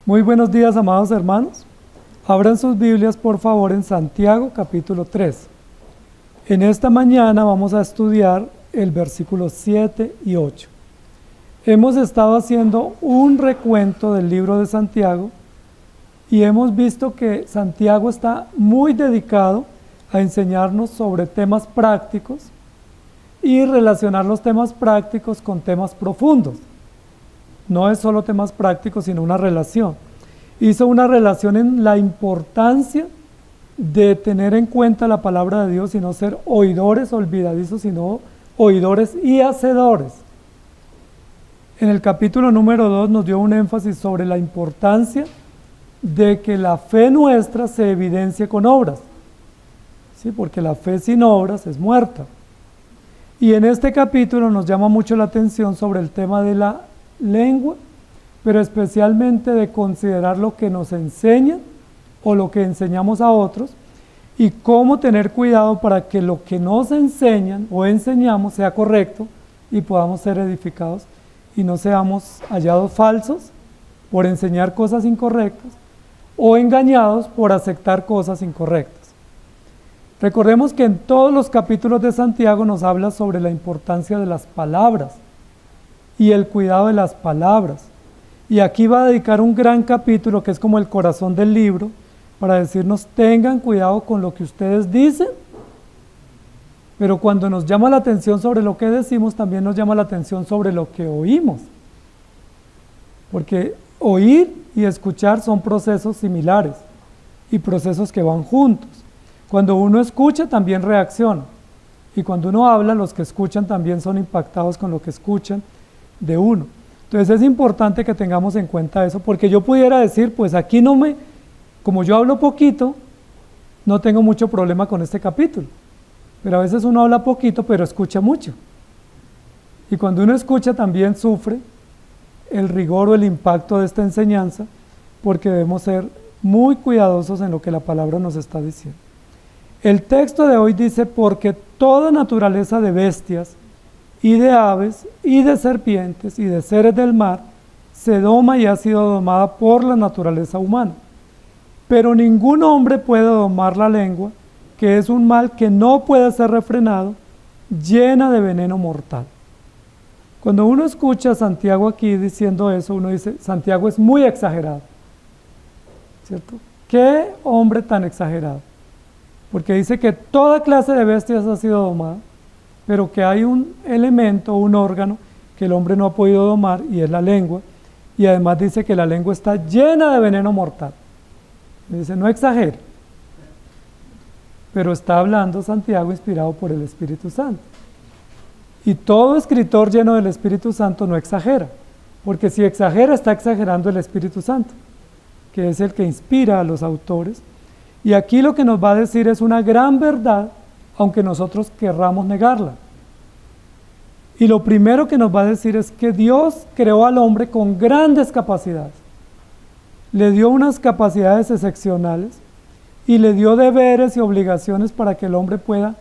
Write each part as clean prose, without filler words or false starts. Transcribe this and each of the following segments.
Muy buenos días, amados hermanos. Abran sus Biblias, por favor, en Santiago, capítulo 3. En esta mañana vamos a estudiar el versículo 7 y 8. Hemos estado haciendo un recuento del libro de Santiago y hemos visto que Santiago está muy dedicado a enseñarnos sobre temas prácticos y relacionar los temas prácticos con temas profundos. No es solo temas prácticos, sino una relación. Hizo una relación en la importancia de tener en cuenta la palabra de Dios y no ser oidores olvidadizos, sino oidores y hacedores. En el capítulo número 2 nos dio un énfasis sobre la importancia de que la fe nuestra se evidencie con obras, ¿sí? Porque la fe sin obras es muerta. Y en este capítulo nos llama mucho la atención sobre el tema de la lengua, pero especialmente de considerar lo que nos enseñan o lo que enseñamos a otros y cómo tener cuidado para que lo que nos enseñan o enseñamos sea correcto y podamos ser edificados y no seamos hallados falsos por enseñar cosas incorrectas o engañados por aceptar cosas incorrectas. Recordemos que en todos los capítulos de Santiago nos habla sobre la importancia de las palabras y el cuidado de las palabras. Y aquí va a dedicar un gran capítulo que es como el corazón del libro para decirnos: tengan cuidado con lo que ustedes dicen, pero cuando nos llama la atención sobre lo que decimos, también nos llama la atención sobre lo que oímos. Porque oír y escuchar son procesos similares y procesos que van juntos. Cuando uno escucha, también reacciona. Y cuando uno habla, los que escuchan también son impactados con lo que escuchan de uno. Entonces es importante que tengamos en cuenta eso, porque yo pudiera decir, pues aquí como yo hablo poquito, no tengo mucho problema con este capítulo. Pero a veces uno habla poquito, pero escucha mucho. Y cuando uno escucha también sufre el rigor o el impacto de esta enseñanza, porque debemos ser muy cuidadosos en lo que la palabra nos está diciendo. El texto de hoy dice: porque toda naturaleza de bestias y de aves, y de serpientes, y de seres del mar, se doma y ha sido domada por la naturaleza humana. Pero ningún hombre puede domar la lengua, que es un mal que no puede ser refrenado, llena de veneno mortal. Cuando uno escucha a Santiago aquí diciendo eso, uno dice: Santiago es muy exagerado, ¿cierto? ¿Qué hombre tan exagerado? Porque dice que toda clase de bestias ha sido domada, pero que hay un elemento, un órgano que el hombre no ha podido domar, y es la lengua, y además dice que la lengua está llena de veneno mortal. Y dice: no exagere, pero está hablando Santiago inspirado por el Espíritu Santo. Y todo escritor lleno del Espíritu Santo no exagera, porque si exagera está exagerando el Espíritu Santo, que es el que inspira a los autores. Y aquí lo que nos va a decir es una gran verdad, aunque nosotros querramos negarla. Y lo primero que nos va a decir es que Dios creó al hombre con grandes capacidades. Le dio unas capacidades excepcionales y le dio deberes y obligaciones para que el hombre pueda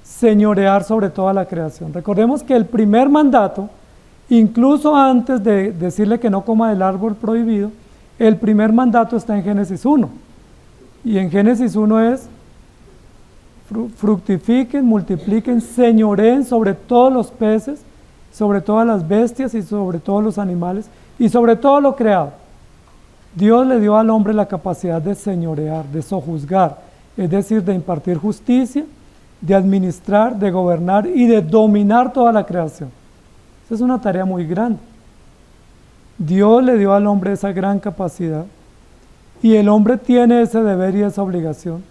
señorear sobre toda la creación. Recordemos que el primer mandato, incluso antes de decirle que no coma del árbol prohibido, el primer mandato está en Génesis 1. Y en Génesis 1 es: fructifiquen, multipliquen, señoreen sobre todos los peces, sobre todas las bestias y sobre todos los animales y sobre todo lo creado. Dios le dio al hombre la capacidad de señorear, de sojuzgar, es decir, de impartir justicia, de administrar, de gobernar y de dominar toda la creación. Esa es una tarea muy grande. Dios le dio al hombre esa gran capacidad y el hombre tiene ese deber y esa obligación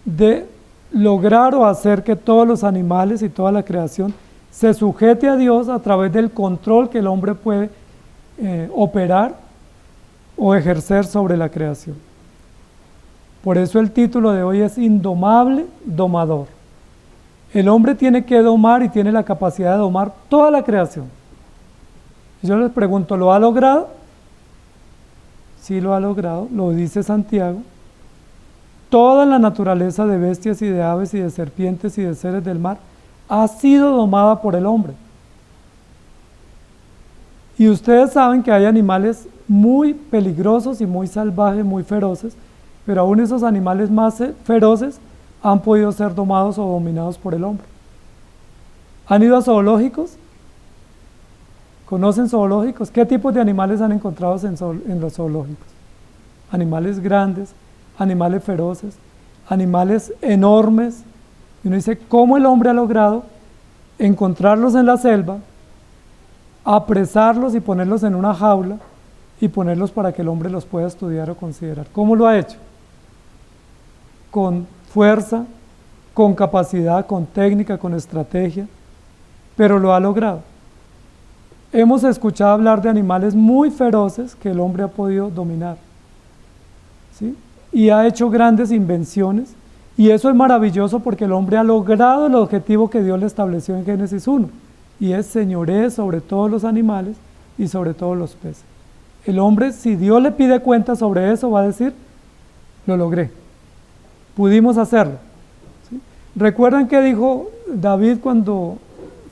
de lograr o hacer que todos los animales y toda la creación se sujete a Dios a través del control que el hombre puede operar o ejercer sobre la creación. Por eso el título de hoy es Indomable Domador. El hombre tiene que domar y tiene la capacidad de domar toda la creación. Yo les pregunto: ¿lo ha logrado? Sí, lo ha logrado, lo dice Santiago. Toda la naturaleza de bestias y de aves y de serpientes y de seres del mar ha sido domada por el hombre. Y ustedes saben que hay animales muy peligrosos y muy salvajes, muy feroces, pero aún esos animales más feroces han podido ser domados o dominados por el hombre. ¿Han ido a zoológicos? ¿Conocen zoológicos? ¿Qué tipos de animales han encontrado en los zoológicos? Animales grandes, animales feroces, animales enormes. Y uno dice, ¿cómo el hombre ha logrado encontrarlos en la selva, apresarlos y ponerlos en una jaula y ponerlos para que el hombre los pueda estudiar o considerar? ¿Cómo lo ha hecho? Con fuerza, con capacidad, con técnica, con estrategia, pero lo ha logrado. Hemos escuchado hablar de animales muy feroces que el hombre ha podido dominar, ¿sí? Y ha hecho grandes invenciones, y eso es maravilloso porque el hombre ha logrado el objetivo que Dios le estableció en Génesis 1, y es señoree sobre todos los animales y sobre todos los peces. El hombre, si Dios le pide cuenta sobre eso, va a decir, lo logré, pudimos hacerlo, ¿sí? ¿Recuerdan qué dijo David cuando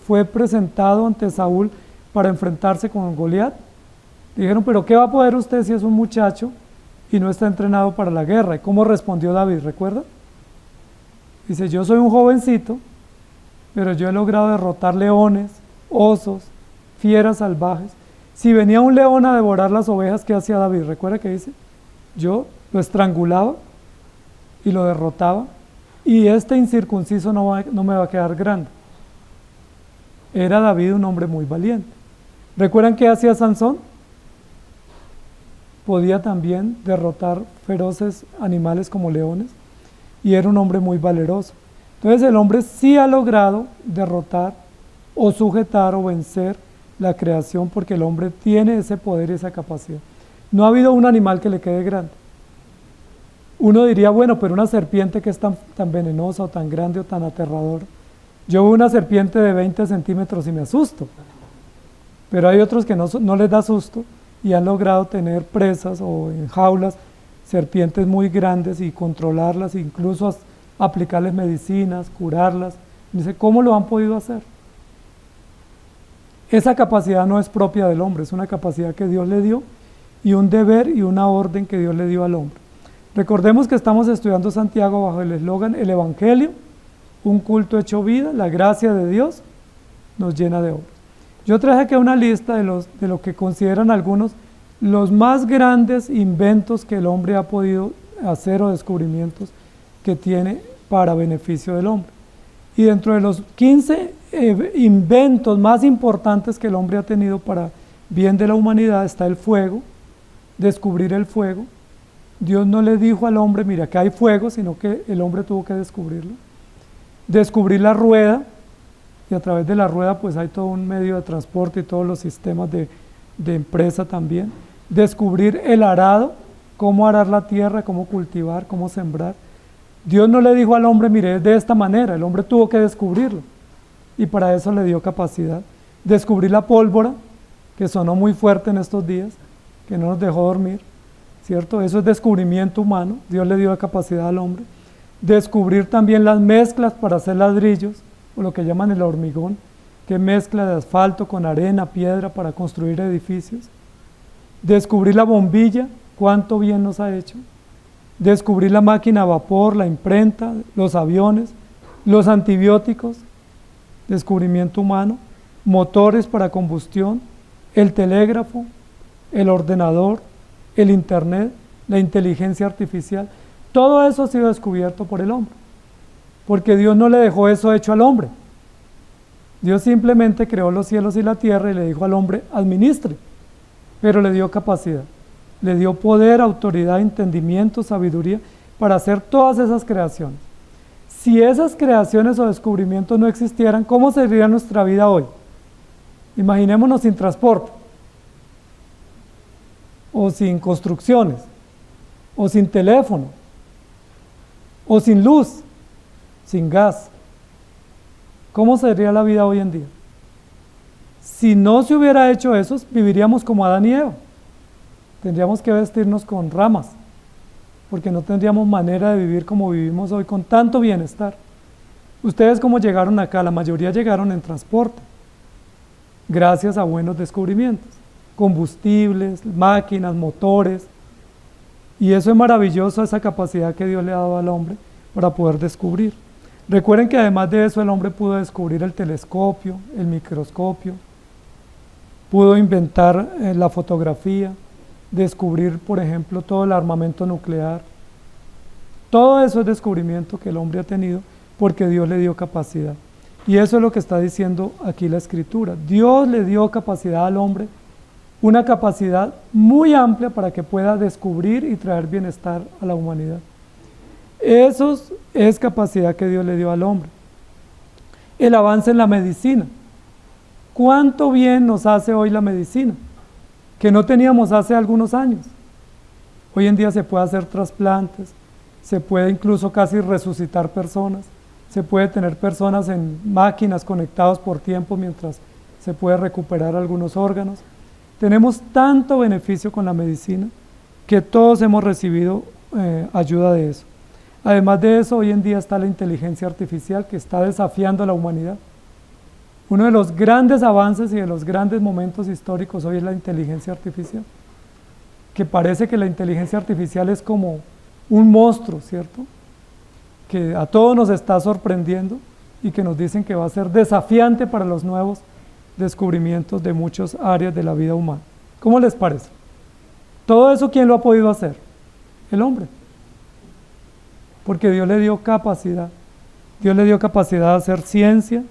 fue presentado ante Saúl para enfrentarse con Goliat? Dijeron, pero ¿qué va a poder usted si es un muchacho y no está entrenado para la guerra? ¿Y cómo respondió David? ¿Recuerda? Dice, yo soy un jovencito, pero yo he logrado derrotar leones, osos, fieras salvajes. Si venía un león a devorar las ovejas, ¿qué hacía David? ¿Recuerda que dice? Yo lo estrangulaba y lo derrotaba, y este incircunciso no me va a quedar grande. Era David un hombre muy valiente. ¿Recuerdan qué hacía Sansón? Podía también derrotar feroces animales como leones, y era un hombre muy valeroso. Entonces el hombre sí ha logrado derrotar o sujetar o vencer la creación, porque el hombre tiene ese poder y esa capacidad. No ha habido un animal que le quede grande. Uno diría, bueno, pero una serpiente que es tan venenosa o tan grande o tan aterradora. Yo veo una serpiente de 20 centímetros y me asusto, pero hay otros que no les da susto y han logrado tener presas o en jaulas serpientes muy grandes y controlarlas, incluso aplicarles medicinas, curarlas. Dice, ¿cómo lo han podido hacer? Esa capacidad no es propia del hombre, es una capacidad que Dios le dio y un deber y una orden que Dios le dio al hombre. Recordemos que estamos estudiando Santiago bajo el eslogan, el Evangelio, un culto hecho vida, la gracia de Dios nos llena de obras. Yo traje aquí una lista de lo que consideran algunos los más grandes inventos que el hombre ha podido hacer o descubrimientos que tiene para beneficio del hombre. Y dentro de los 15 inventos más importantes que el hombre ha tenido para bien de la humanidad está el fuego, descubrir el fuego. Dios no le dijo al hombre, mira, que hay fuego, sino que el hombre tuvo que descubrirlo. Descubrir la rueda, y a través de la rueda pues hay todo un medio de transporte y todos los sistemas de empresa también. Descubrir el arado, cómo arar la tierra, cómo cultivar, cómo sembrar. Dios no le dijo al hombre, mire, es de esta manera, el hombre tuvo que descubrirlo, y para eso le dio capacidad. Descubrir la pólvora, que sonó muy fuerte en estos días, que no nos dejó dormir, ¿cierto? Eso es descubrimiento humano, Dios le dio la capacidad al hombre. Descubrir también las mezclas para hacer ladrillos, o lo que llaman el hormigón, que mezcla de asfalto con arena, piedra para construir edificios. Descubrir la bombilla, cuánto bien nos ha hecho. Descubrir la máquina a vapor, la imprenta, los aviones, los antibióticos, descubrimiento humano, motores para combustión, el telégrafo, el ordenador, el internet, la inteligencia artificial. Todo eso ha sido descubierto por el hombre, porque Dios no le dejó eso hecho al hombre. Dios simplemente creó los cielos y la tierra y le dijo al hombre, administre, pero le dio capacidad, le dio poder, autoridad, entendimiento, sabiduría para hacer todas esas creaciones. Si esas creaciones o descubrimientos no existieran, ¿cómo sería nuestra vida hoy? Imaginémonos sin transporte, o sin construcciones, o sin teléfono, o sin luz, sin gas. ¿Cómo sería la vida hoy en día? Si no se hubiera hecho eso, viviríamos como Adán y Eva. Tendríamos que vestirnos con ramas, porque no tendríamos manera de vivir como vivimos hoy con tanto bienestar. ¿Ustedes cómo llegaron acá? La mayoría llegaron en transporte, gracias a buenos descubrimientos. combustibles, máquinas, motores. Y eso es maravilloso, esa capacidad que Dios le ha dado al hombre para poder descubrir. Recuerden que además de eso el hombre pudo descubrir el telescopio, el microscopio, pudo inventar la fotografía, descubrir, por ejemplo, todo el armamento nuclear. Todo eso es descubrimiento que el hombre ha tenido porque Dios le dio capacidad. Y eso es lo que está diciendo aquí la Escritura. Dios le dio capacidad al hombre, una capacidad muy amplia para que pueda descubrir y traer bienestar a la humanidad. Eso es capacidad que Dios le dio al hombre. El avance en la medicina. ¿Cuánto bien nos hace hoy la medicina? Que no teníamos hace algunos años. Hoy en día se puede hacer trasplantes, se puede incluso casi resucitar personas, se puede tener personas en máquinas conectadas por tiempo mientras se puede recuperar algunos órganos. Tenemos tanto beneficio con la medicina que todos hemos recibido ayuda de eso. Además de eso, hoy en día está la inteligencia artificial que está desafiando a la humanidad. Uno de los grandes avances y de los grandes momentos históricos hoy es la inteligencia artificial, que parece que la inteligencia artificial es como un monstruo, ¿cierto? Que a todos nos está sorprendiendo y que nos dicen que va a ser desafiante para los nuevos descubrimientos de muchas áreas de la vida humana. ¿Cómo les parece? Todo eso, ¿quién lo ha podido hacer? El hombre. Porque Dios le dio capacidad. Dios le dio capacidad de hacer ciencia.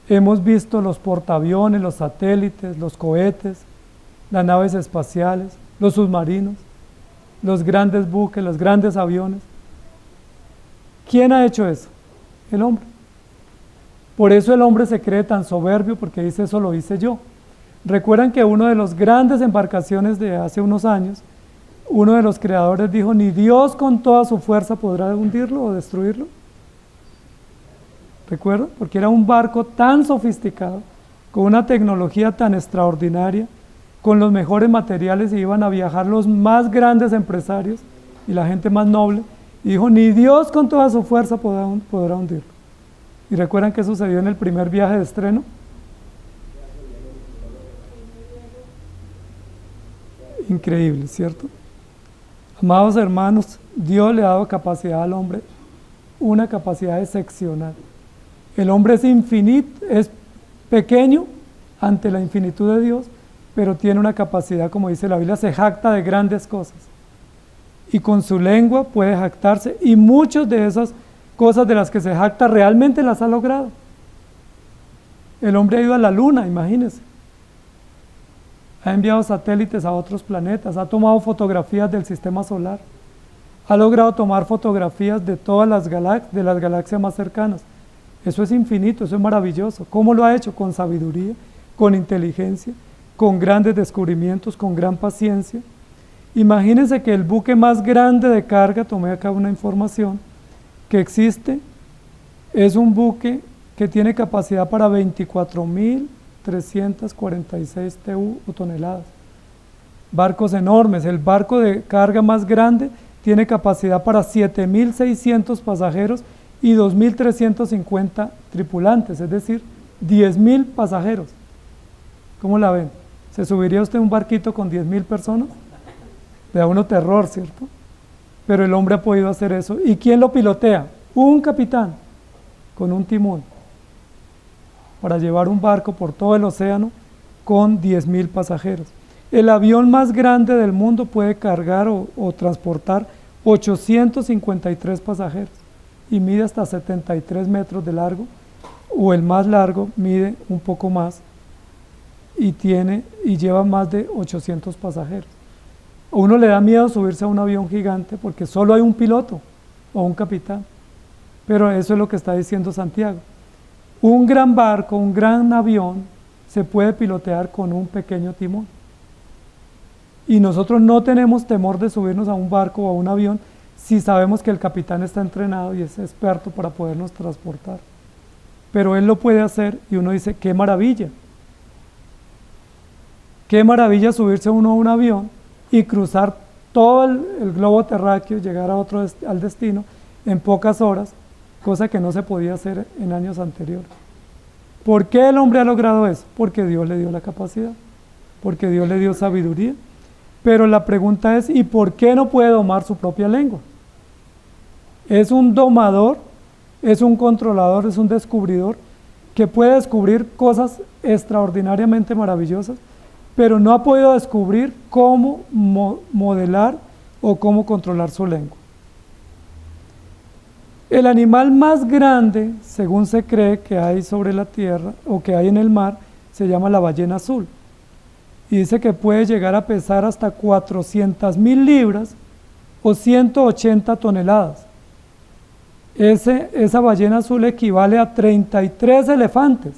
Hemos visto los portaaviones, los satélites, los cohetes, las naves espaciales, los submarinos, los grandes buques, los grandes aviones. ¿Quién ha hecho eso? El hombre. Por eso el hombre se cree tan soberbio, porque dice, eso lo hice yo. Recuerdan que uno de los grandes embarcaciones de hace unos años, uno de los creadores dijo, ni Dios con toda su fuerza podrá hundirlo o destruirlo. ¿Recuerdan? Porque era un barco tan sofisticado, con una tecnología tan extraordinaria, con los mejores materiales, y iban a viajar los más grandes empresarios y la gente más noble, y dijo, ni Dios con toda su fuerza podrá hundirlo. ¿Y recuerdan qué sucedió en el primer viaje de estreno? Increíble, ¿cierto? Amados hermanos, Dios le ha dado capacidad al hombre, una capacidad excepcional. El hombre es infinito, es pequeño ante la infinitud de Dios, pero tiene una capacidad, como dice la Biblia, se jacta de grandes cosas. Y con su lengua puede jactarse, y muchas de esas cosas de las que se jacta realmente las ha logrado. El hombre ha ido a la luna, imagínense. Ha enviado satélites a otros planetas, ha tomado fotografías del sistema solar, ha logrado tomar fotografías de todas las galaxias más cercanas. Eso es infinito, eso es maravilloso. ¿Cómo lo ha hecho? Con sabiduría, con inteligencia, con grandes descubrimientos, con gran paciencia. Imagínense que el buque más grande de carga, tomé acá una información, que existe, es un buque que tiene capacidad para 24.346 TU o toneladas. Barcos enormes. El barco de carga más grande tiene capacidad para 7.600 pasajeros y 2.350 tripulantes, es decir, 10.000 pasajeros. ¿Cómo la ven? ¿Se subiría usted a un barquito con 10.000 personas? Le da uno terror, ¿cierto? Pero el hombre ha podido hacer eso. ¿Y quién lo pilotea? Un capitán con un timón para llevar un barco por todo el océano con 10.000 pasajeros. El avión más grande del mundo puede cargar o transportar 853 pasajeros y mide hasta 73 metros de largo, o el más largo mide un poco más y lleva más de 800 pasajeros. A uno le da miedo subirse a un avión gigante porque solo hay un piloto o un capitán, pero eso es lo que está diciendo Santiago. Un gran barco, un gran avión se puede pilotear con un pequeño timón. Y nosotros no tenemos temor de subirnos a un barco o a un avión si sabemos que el capitán está entrenado y es experto para podernos transportar. Pero él lo puede hacer y uno dice, ¡qué maravilla! ¡Qué maravilla subirse uno a un avión y cruzar todo el globo terráqueo, llegar al destino en pocas horas, cosa que no se podía hacer en años anteriores? ¿Por qué el hombre ha logrado eso? Porque Dios le dio la capacidad. porque Dios le dio sabiduría. Pero la pregunta es, ¿y por qué no puede domar su propia lengua? Es un domador, es un controlador, es un descubridor que puede descubrir cosas extraordinariamente maravillosas, pero no ha podido descubrir cómo modelar o cómo controlar su lengua. El animal más grande, según se cree que hay sobre la tierra o que hay en el mar, se llama la ballena azul. Y dice que puede llegar a pesar hasta 400.000 libras o 180 toneladas. Esa ballena azul equivale a 33 elefantes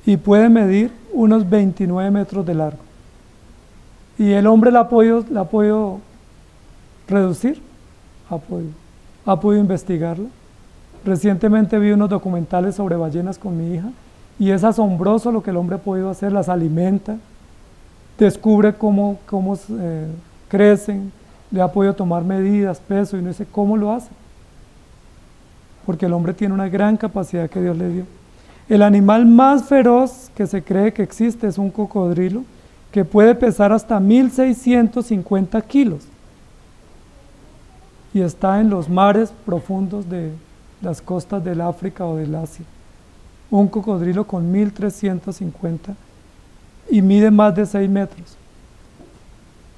y puede medir unos 29 metros de largo. Y el hombre la ha podido reducir, ha podido investigarla. Recientemente vi unos documentales sobre ballenas con mi hija y es asombroso lo que el hombre ha podido hacer, las alimenta, descubre cómo crecen, le ha podido tomar medidas, peso, y no sé cómo lo hace. Porque el hombre tiene una gran capacidad que Dios le dio. El animal más feroz que se cree que existe es un cocodrilo, que puede pesar hasta 1.650 kilos. Y está en los mares profundos de las costas del África o del Asia. Un cocodrilo con 1.350 y mide más de 6 metros.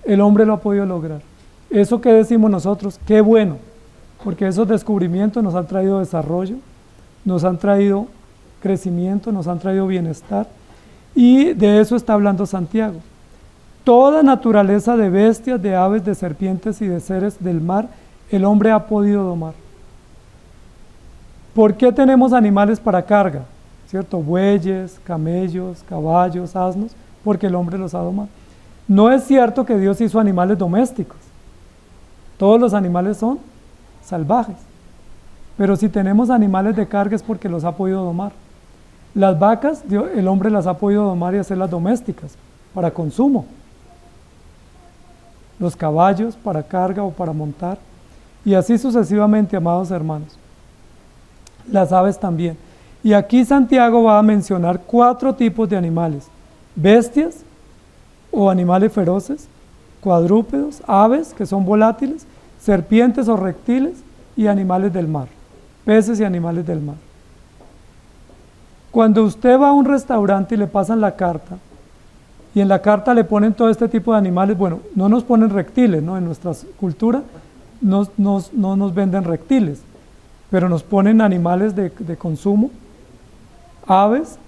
El hombre lo ha podido lograr. Eso que decimos nosotros, qué bueno, porque esos descubrimientos nos han traído desarrollo, nos han traído crecimiento, nos han traído bienestar, y de eso está hablando Santiago. Toda naturaleza de bestias, de aves, de serpientes y de seres del mar, el hombre ha podido domar. ¿Por qué tenemos animales para carga? ¿Cierto? Bueyes, camellos, caballos, asnos, porque el hombre los ha domado. No es cierto que Dios hizo animales domésticos. Todos los animales son salvajes. Pero si tenemos animales de carga es porque los ha podido domar. Las vacas, el hombre las ha podido domar y hacerlas domésticas, para consumo. Los caballos para carga o para montar. Y así sucesivamente, amados hermanos. Las aves también. Y aquí Santiago va a mencionar 4 tipos de animales: bestias o animales feroces, cuadrúpedos, aves que son volátiles, serpientes o reptiles y animales del mar, peces y animales del mar. Cuando usted va a un restaurante y le pasan la carta, y en la carta le ponen todo este tipo de animales, bueno, no nos ponen reptiles, ¿no? En nuestra cultura no nos venden reptiles, pero nos ponen animales de consumo, aves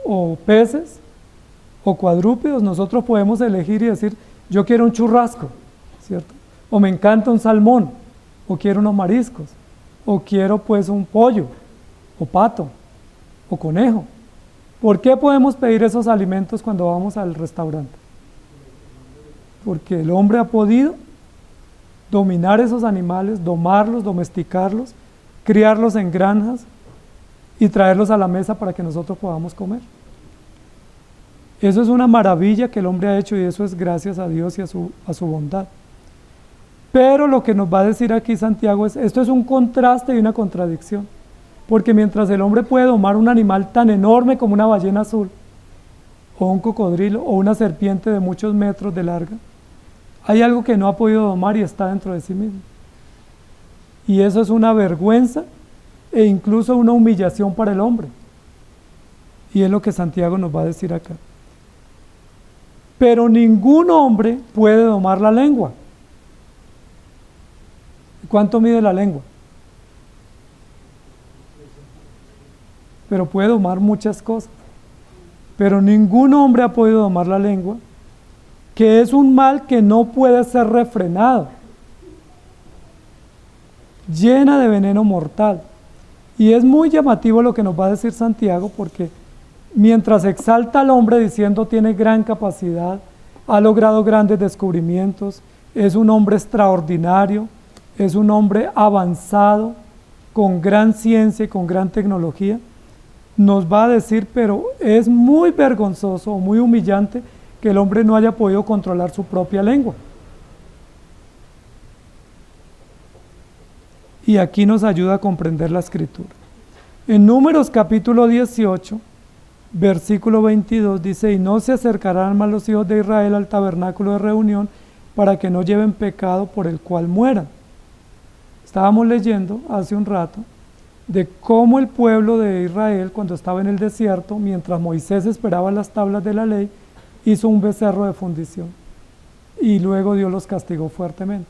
o peces o cuadrúpedos. Nosotros podemos elegir y decir, yo quiero un churrasco, ¿cierto? O me encanta un salmón, o quiero unos mariscos, o quiero pues un pollo, o pato, o conejo. ¿Por qué podemos pedir esos alimentos cuando vamos al restaurante? Porque el hombre ha podido dominar esos animales, domarlos, domesticarlos, criarlos en granjas y traerlos a la mesa para que nosotros podamos comer. Eso es una maravilla que el hombre ha hecho, y eso es gracias a Dios y a su bondad. Pero lo que nos va a decir aquí Santiago es, esto es un contraste y una contradicción, porque mientras el hombre puede domar un animal tan enorme como una ballena azul, o un cocodrilo, o una serpiente de muchos metros de larga, hay algo que no ha podido domar y está dentro de sí mismo. Y eso es una vergüenza e incluso una humillación para el hombre. Y es lo que Santiago nos va a decir acá. Pero ningún hombre puede domar la lengua. ¿Cuánto mide la lengua? Pero puede domar muchas cosas. Pero ningún hombre ha podido domar la lengua, que es un mal que no puede ser refrenado, llena de veneno mortal. Y es muy llamativo lo que nos va a decir Santiago, porque mientras exalta al hombre diciendo tiene gran capacidad, ha logrado grandes descubrimientos, es un hombre extraordinario, es un hombre avanzado, con gran ciencia y con gran tecnología, nos va a decir, pero es muy vergonzoso o muy humillante que el hombre no haya podido controlar su propia lengua. Y aquí nos ayuda a comprender la Escritura. En Números capítulo 18, versículo 22 dice, y no se acercarán más los hijos de Israel al tabernáculo de reunión para que no lleven pecado por el cual mueran. Estábamos leyendo hace un rato de cómo el pueblo de Israel, cuando estaba en el desierto, mientras Moisés esperaba las tablas de la ley, hizo un becerro de fundición y luego Dios los castigó fuertemente.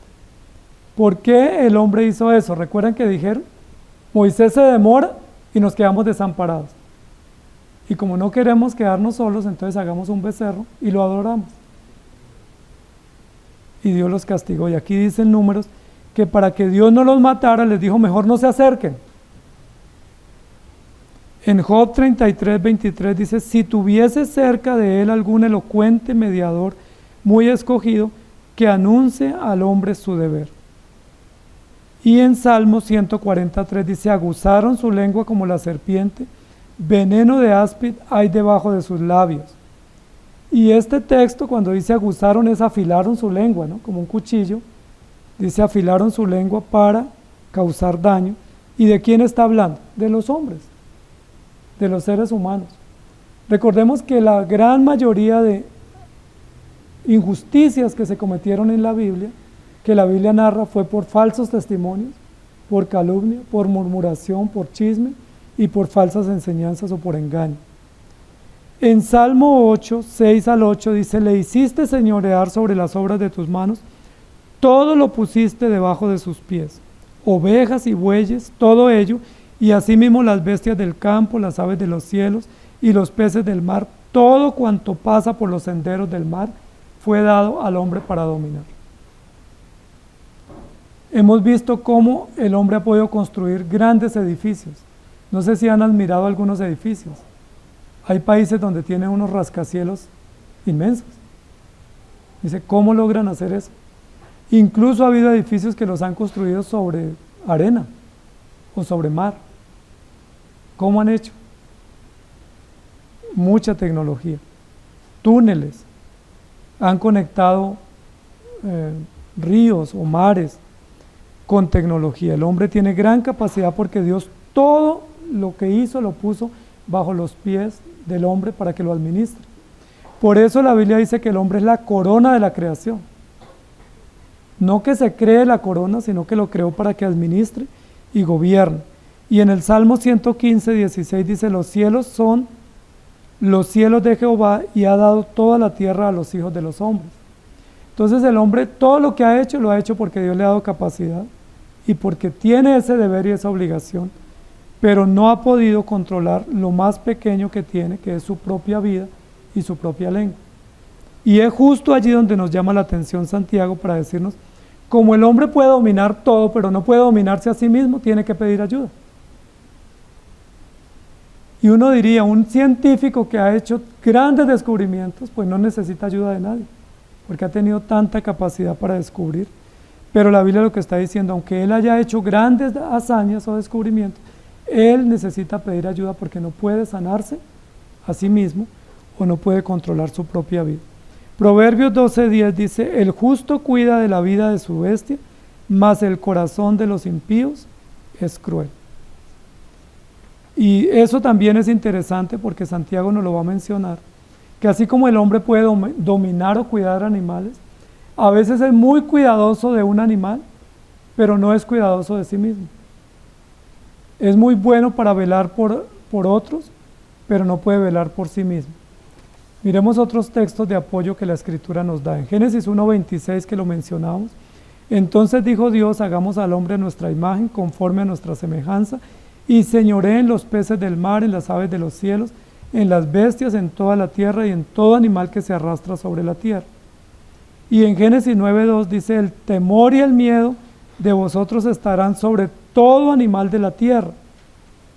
¿Por qué el hombre hizo eso? Recuerdan que dijeron, Moisés se demora y nos quedamos desamparados. Y como no queremos quedarnos solos, entonces hagamos un becerro y lo adoramos. Y Dios los castigó. Y aquí dicen Números que para que Dios no los matara, les dijo, mejor no se acerquen. En Job 33, 23 dice, si tuviese cerca de él algún elocuente mediador muy escogido, que anuncie al hombre su deber. Y en Salmo 143 dice, aguzaron su lengua como la serpiente, veneno de áspid hay debajo de sus labios. Y este texto, cuando dice aguzaron, es afilaron su lengua, ¿no? Como un cuchillo. Dice afilaron su lengua para causar daño. ¿Y de quién está hablando? De los hombres, de los seres humanos. Recordemos que la gran mayoría de injusticias que se cometieron en la Biblia, que la Biblia narra, fue por falsos testimonios, por calumnia, por murmuración, por chisme y por falsas enseñanzas o por engaño. En Salmo 8, 6 al 8 dice, le hiciste señorear sobre las obras de tus manos, todo lo pusiste debajo de sus pies, ovejas y bueyes, todo ello, y asimismo las bestias del campo, las aves de los cielos y los peces del mar, todo cuanto pasa por los senderos del mar, fue dado al hombre para dominar. Hemos visto cómo el hombre ha podido construir grandes edificios. No sé si han admirado algunos edificios. Hay países donde tienen unos rascacielos inmensos. Dice, ¿cómo logran hacer eso? Incluso ha habido edificios que los han construido sobre arena o sobre mar. ¿Cómo han hecho? Mucha tecnología. Túneles. Han conectado ríos o mares con tecnología. El hombre tiene gran capacidad porque Dios todo lo que hizo lo puso bajo los pies del hombre para que lo administre. Por eso la Biblia dice que el hombre es la corona de la creación. No que se cree la corona, sino que lo creó para que administre y gobierne. Y en el Salmo 115, 16 dice, los cielos son los cielos de Jehová y ha dado toda la tierra a los hijos de los hombres. Entonces el hombre todo lo que ha hecho, lo ha hecho porque Dios le ha dado capacidad y porque tiene ese deber y esa obligación, pero no ha podido controlar lo más pequeño que tiene, que es su propia vida y su propia lengua. Y es justo allí donde nos llama la atención Santiago para decirnos, como el hombre puede dominar todo, pero no puede dominarse a sí mismo, tiene que pedir ayuda. Y uno diría, un científico que ha hecho grandes descubrimientos, pues no necesita ayuda de nadie, porque ha tenido tanta capacidad para descubrir. Pero la Biblia lo que está diciendo, aunque él haya hecho grandes hazañas o descubrimientos, él necesita pedir ayuda porque no puede sanarse a sí mismo o no puede controlar su propia vida. Proverbios 12:10 dice, el justo cuida de la vida de su bestia, mas el corazón de los impíos es cruel. Y eso también es interesante porque Santiago nos lo va a mencionar, que así como el hombre puede dominar o cuidar animales, a veces es muy cuidadoso de un animal, pero no es cuidadoso de sí mismo. Es muy bueno para velar por otros, pero no puede velar por sí mismo. Miremos otros textos de apoyo que la Escritura nos da. En Génesis 1:26, que lo mencionamos, entonces dijo Dios, hagamos al hombre a nuestra imagen, conforme a nuestra semejanza, y señoreen los peces del mar, en las aves de los cielos, en las bestias, en toda la tierra y en todo animal que se arrastra sobre la tierra. Y en Génesis 9:2 dice, el temor y el miedo de vosotros estarán sobre todo animal de la tierra,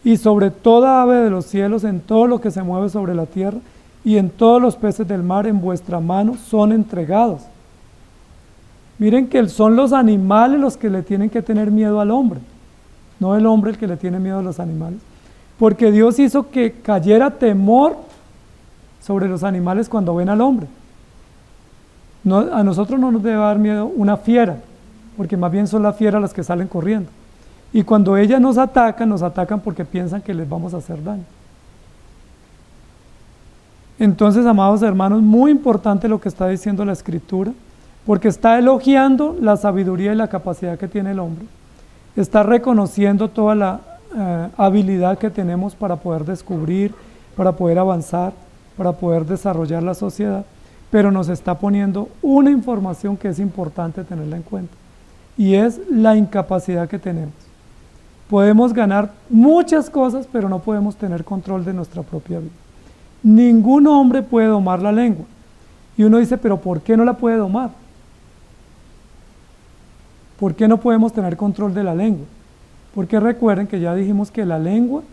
y sobre toda ave de los cielos, en todo lo que se mueve sobre la tierra, y en todos los peces del mar en vuestra mano son entregados. Miren que son los animales los que le tienen que tener miedo al hombre, no el hombre el que le tiene miedo a los animales, porque Dios hizo que cayera temor sobre los animales cuando ven al hombre. No, a nosotros no nos debe dar miedo una fiera, porque más bien son las fieras las que salen corriendo. Y cuando ellas nos atacan porque piensan que les vamos a hacer daño. Entonces, amados hermanos, muy importante lo que está diciendo la Escritura, porque está elogiando la sabiduría y la capacidad que tiene el hombre. Está reconociendo toda la habilidad que tenemos para poder descubrir, para poder avanzar, para poder desarrollar la sociedad, pero nos está poniendo una información que es importante tenerla en cuenta, y es la incapacidad que tenemos. Podemos ganar muchas cosas, pero no podemos tener control de nuestra propia vida. Ningún hombre puede domar la lengua. Y uno dice, pero ¿por qué no la puede domar? ¿Por qué no podemos tener control de la lengua? Porque recuerden que ya dijimos que la lengua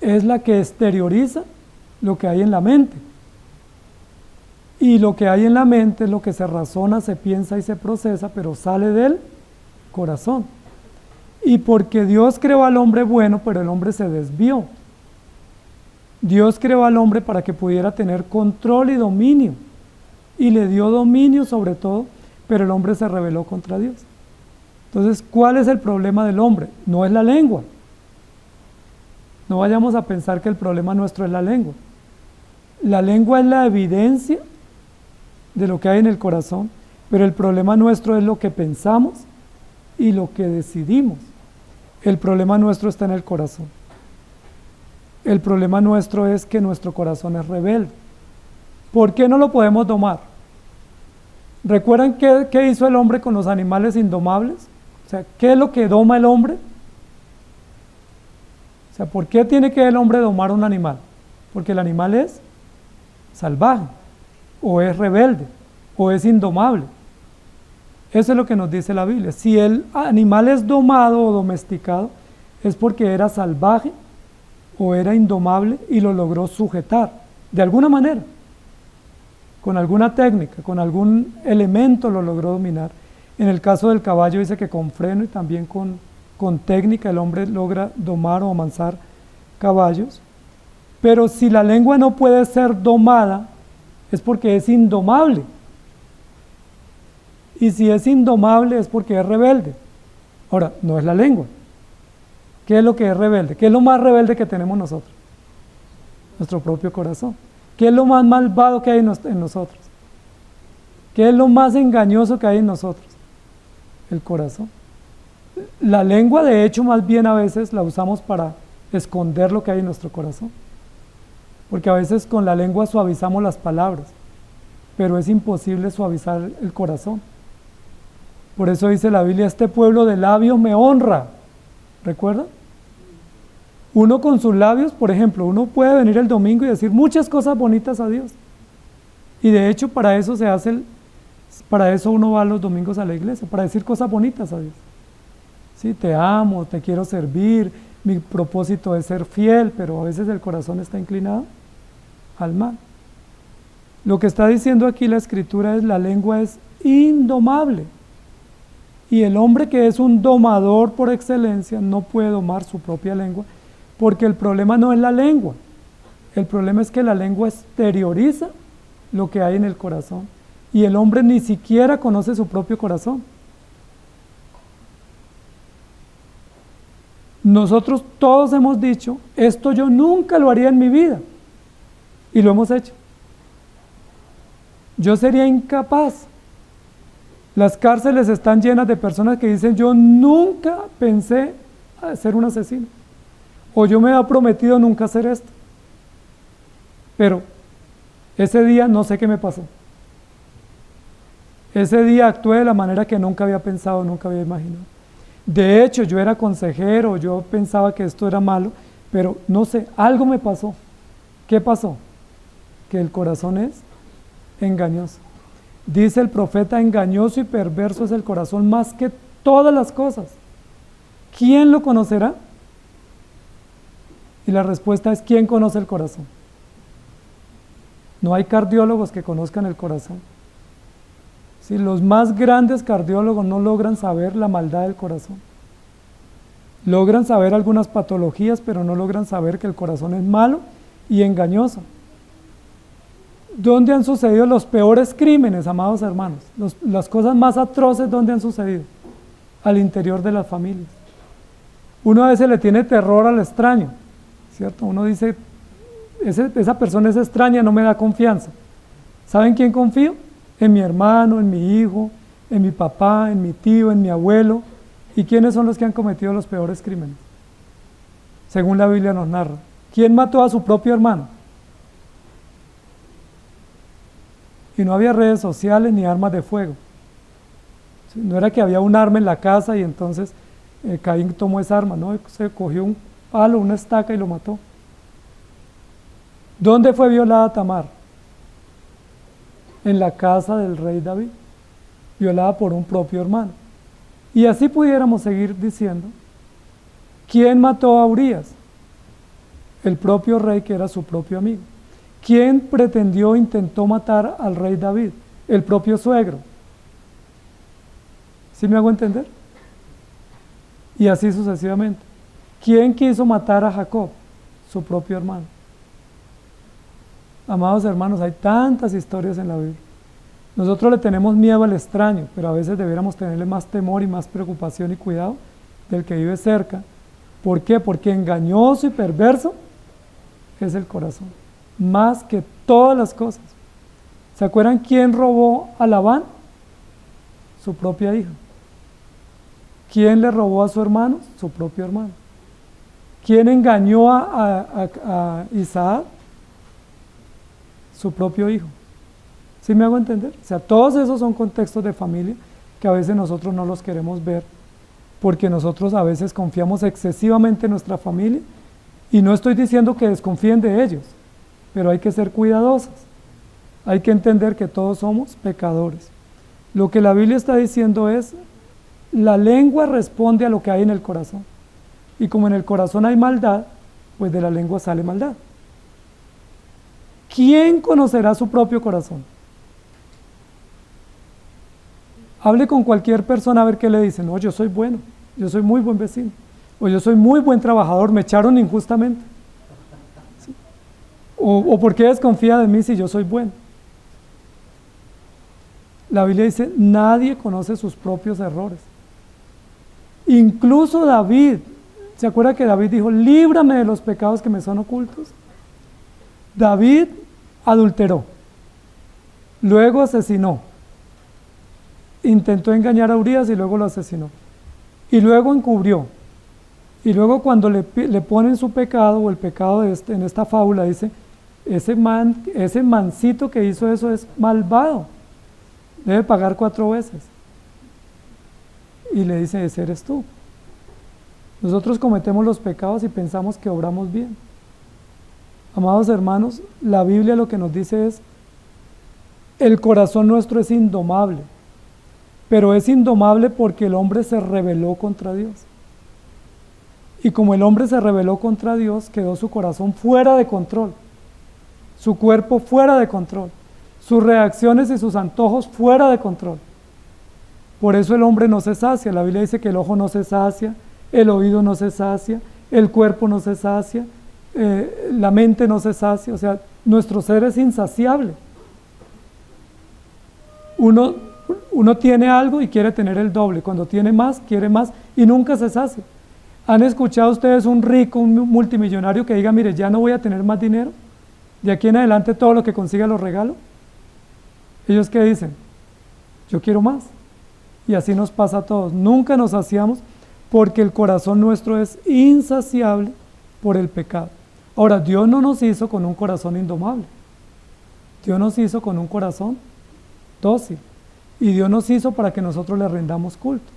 es la que exterioriza lo que hay en la mente. Y lo que hay en la mente es lo que se razona, se piensa y se procesa, pero sale del corazón. Y porque Dios creó al hombre bueno, pero el hombre se desvió. Dios creó al hombre para que pudiera tener control y dominio, y le dio dominio sobre todo, pero el hombre se rebeló contra Dios. Entonces, ¿cuál es el problema del hombre? No es la lengua. No vayamos a pensar que el problema nuestro es la lengua. La lengua es la evidencia de lo que hay en el corazón, pero el problema nuestro es lo que pensamos y lo que decidimos. El problema nuestro está en el corazón. El problema nuestro es que nuestro corazón es rebelde. ¿Por qué no lo podemos domar? ¿Recuerdan qué hizo el hombre con los animales indomables? O sea, ¿qué es lo que doma el hombre? O sea, ¿por qué tiene que el hombre domar un animal? Porque el animal es salvaje, o es rebelde, o es indomable. Eso es lo que nos dice la Biblia. Si el animal es domado o domesticado, es porque era salvaje o era indomable y lo logró sujetar, de alguna manera, con alguna técnica, con algún elemento lo logró dominar. En el caso del caballo dice que con freno y también con técnica el hombre logra domar o amansar caballos. Pero si la lengua no puede ser domada, es porque es indomable. Y si es indomable es porque es rebelde. Ahora, no es la lengua. ¿Qué es lo que es rebelde? ¿Qué es lo más rebelde que tenemos nosotros? Nuestro propio corazón. ¿Qué es lo más malvado que hay en nosotros? ¿Qué es lo más engañoso que hay en nosotros? El corazón. La lengua, de hecho, más bien a veces la usamos para esconder lo que hay en nuestro corazón. Porque a veces con la lengua suavizamos las palabras, pero es imposible suavizar el corazón. Por eso dice la Biblia, este pueblo de labios me honra. ¿Recuerdan? Uno con sus labios, por ejemplo, uno puede venir el domingo y decir muchas cosas bonitas a Dios. Y de hecho para eso para eso uno va los domingos a la iglesia, para decir cosas bonitas a Dios. Sí, te amo, te quiero servir, mi propósito es ser fiel, pero a veces el corazón está inclinado al mal. Lo que está diciendo aquí la Escritura es la lengua es indomable. Y el hombre que es un domador por excelencia no puede domar su propia lengua, porque el problema no es la lengua, el problema es que la lengua exterioriza lo que hay en el corazón, y el hombre ni siquiera conoce su propio corazón. Nosotros todos hemos dicho, esto yo nunca lo haría en mi vida, y lo hemos hecho. Yo sería incapaz. Las cárceles están llenas de personas que dicen, yo nunca pensé ser un asesino, o yo me había prometido nunca hacer esto, pero ese día no sé qué me pasó. Ese día actué de la manera que nunca había pensado, nunca había imaginado. De hecho, yo era consejero, yo pensaba que esto era malo, pero no sé, algo me pasó. ¿Qué pasó? Que el corazón es engañoso. Dice el profeta, engañoso y perverso es el corazón más que todas las cosas. ¿Quién lo conocerá? Y la respuesta es, ¿quién conoce el corazón? No hay cardiólogos que conozcan el corazón. ¿Sí? Los más grandes cardiólogos no logran saber la maldad del corazón. Logran saber algunas patologías, pero no logran saber que el corazón es malo y engañoso. ¿Dónde han sucedido los peores crímenes, amados hermanos? Las cosas más atroces, ¿dónde han sucedido? Al interior de las familias. Uno a veces le tiene terror al extraño, ¿cierto? Uno dice, esa persona es extraña, no me da confianza. ¿Saben quién confío? En mi hermano, en mi hijo, en mi papá, en mi tío, en mi abuelo. ¿Y quiénes son los que han cometido los peores crímenes? Según la Biblia nos narra. ¿Quién mató a su propio hermano? Y no había redes sociales ni armas de fuego. No era que había un arma en la casa y entonces Caín tomó esa arma, no, se cogió un palo, una estaca y lo mató. ¿Dónde fue violada Tamar? En la casa del rey David, violada por un propio hermano. Y así pudiéramos seguir diciendo, ¿quién mató a Urías? El propio rey, que era su propio amigo. ¿Quién pretendió, intentó matar al rey David? El propio suegro. ¿Sí me hago entender? Y así sucesivamente. ¿Quién quiso matar a Jacob? Su propio hermano. Amados hermanos, hay tantas historias en la Biblia. Nosotros le tenemos miedo al extraño, pero a veces debiéramos tenerle más temor y más preocupación y cuidado del que vive cerca. ¿Por qué? Porque engañoso y perverso es el corazón, más que todas las cosas. ¿Se acuerdan quién robó a Labán? Su propia hija. ¿Quién le robó a su hermano? Su propio hermano. ¿Quién engañó a Isaac? Su propio hijo. ¿Sí me hago entender? O sea, todos esos son contextos de familia que a veces nosotros no los queremos ver porque nosotros a veces confiamos excesivamente en nuestra familia y no estoy diciendo que desconfíen de ellos, pero hay que ser cuidadosos. Hay que entender que todos somos pecadores. Lo que la Biblia está diciendo es, la lengua responde a lo que hay en el corazón. Y como en el corazón hay maldad, pues de la lengua sale maldad. ¿Quién conocerá su propio corazón? Hable con cualquier persona a ver qué le dice. No, yo soy bueno, yo soy muy buen vecino, o yo soy muy buen trabajador, me echaron injustamente. ¿Sí? O ¿por qué desconfía de mí si yo soy bueno? La Biblia dice, nadie conoce sus propios errores. Incluso David, ¿se acuerda que David dijo, líbrame de los pecados que me son ocultos? David adulteró, luego asesinó, intentó engañar a Urías y luego lo asesinó, y luego encubrió, y luego cuando le ponen su pecado, o el pecado en esta fábula, dice, ese mancito que hizo eso es malvado, debe pagar 4 veces. Y le dice, ese eres tú. Nosotros cometemos los pecados y pensamos que obramos bien. Amados hermanos, la Biblia lo que nos dice es, el corazón nuestro es indomable, pero es indomable porque el hombre se rebeló contra Dios. Y como el hombre se rebeló contra Dios, quedó su corazón fuera de control, su cuerpo fuera de control, sus reacciones y sus antojos fuera de control. Por eso el hombre no se sacia. La Biblia dice que el ojo no se sacia, el oído no se sacia, el cuerpo no se sacia, la mente no se sacia. O sea, nuestro ser es insaciable. Uno tiene algo y quiere tener el doble. Cuando tiene más, quiere más y nunca se sacia. ¿Han escuchado ustedes un rico, un multimillonario que diga, mire, ya no voy a tener más dinero? De aquí en adelante todo lo que consiga lo regalo. ¿Ellos qué dicen? Yo quiero más. Y así nos pasa a todos. Nunca nos saciamos porque el corazón nuestro es insaciable por el pecado. Ahora, Dios no nos hizo con un corazón indomable. Dios nos hizo con un corazón dócil. Y Dios nos hizo para que nosotros le rindamos culto.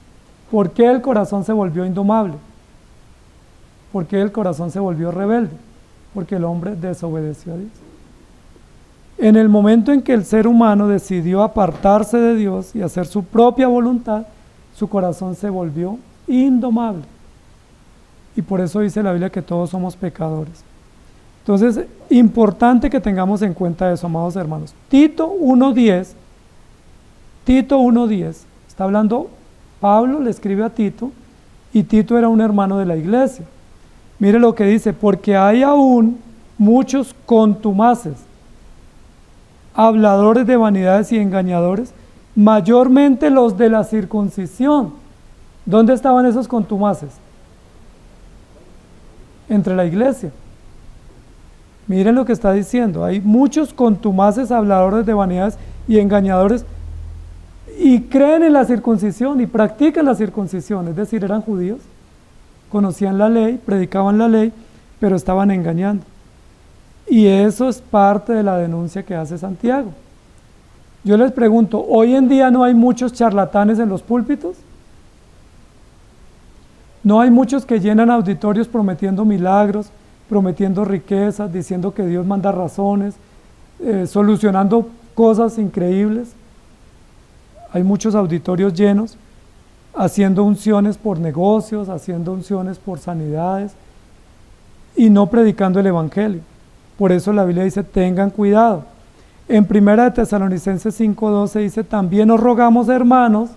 ¿Por qué el corazón se volvió indomable? ¿Por qué el corazón se volvió rebelde? Porque el hombre desobedeció a Dios. En el momento en que el ser humano decidió apartarse de Dios y hacer su propia voluntad, su corazón se volvió indomable. Y por eso dice la Biblia que todos somos pecadores. Entonces, importante que tengamos en cuenta eso, amados hermanos. Tito 1:10, está hablando, Pablo le escribe a Tito, y Tito era un hermano de la iglesia. Mire lo que dice, porque hay aún muchos contumaces, habladores de vanidades y engañadores, mayormente los de la circuncisión. ¿Dónde estaban esos contumaces? Entre la iglesia. Miren lo que está diciendo. Hay muchos contumaces, habladores de vanidades y engañadores, y creen en la circuncisión y practican la circuncisión, es decir, eran judíos, conocían la ley, predicaban la ley, pero estaban engañando. Y eso es parte de la denuncia que hace Santiago. Yo les pregunto, ¿hoy en día no hay muchos charlatanes en los púlpitos? ¿No hay muchos que llenan auditorios prometiendo milagros, prometiendo riquezas, diciendo que Dios manda razones, solucionando cosas increíbles? Hay muchos auditorios llenos, haciendo unciones por negocios, haciendo unciones por sanidades y no predicando el evangelio. Por eso la Biblia dice, tengan cuidado. En 1 Tesalonicenses 5:12 dice, también os rogamos, hermanos,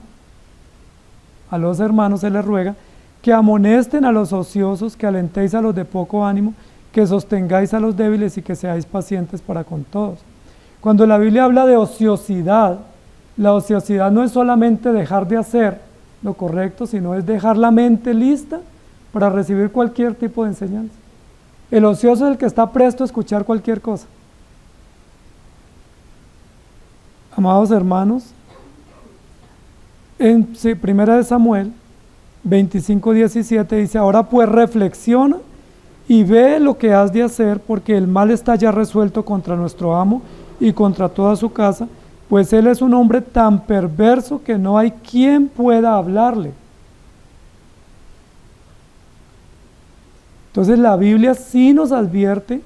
a los hermanos se les ruega, que amonesten a los ociosos, que alentéis a los de poco ánimo, que sostengáis a los débiles y que seáis pacientes para con todos. Cuando la Biblia habla de ociosidad, la ociosidad no es solamente dejar de hacer lo correcto, sino es dejar la mente lista para recibir cualquier tipo de enseñanza. El ocioso es el que está presto a escuchar cualquier cosa. Amados hermanos, en 1 Samuel 25:17 dice, ahora pues reflexiona y ve lo que has de hacer, porque el mal está ya resuelto contra nuestro amo y contra toda su casa, pues él es un hombre tan perverso que no hay quien pueda hablarle. Entonces la Biblia sí nos advierte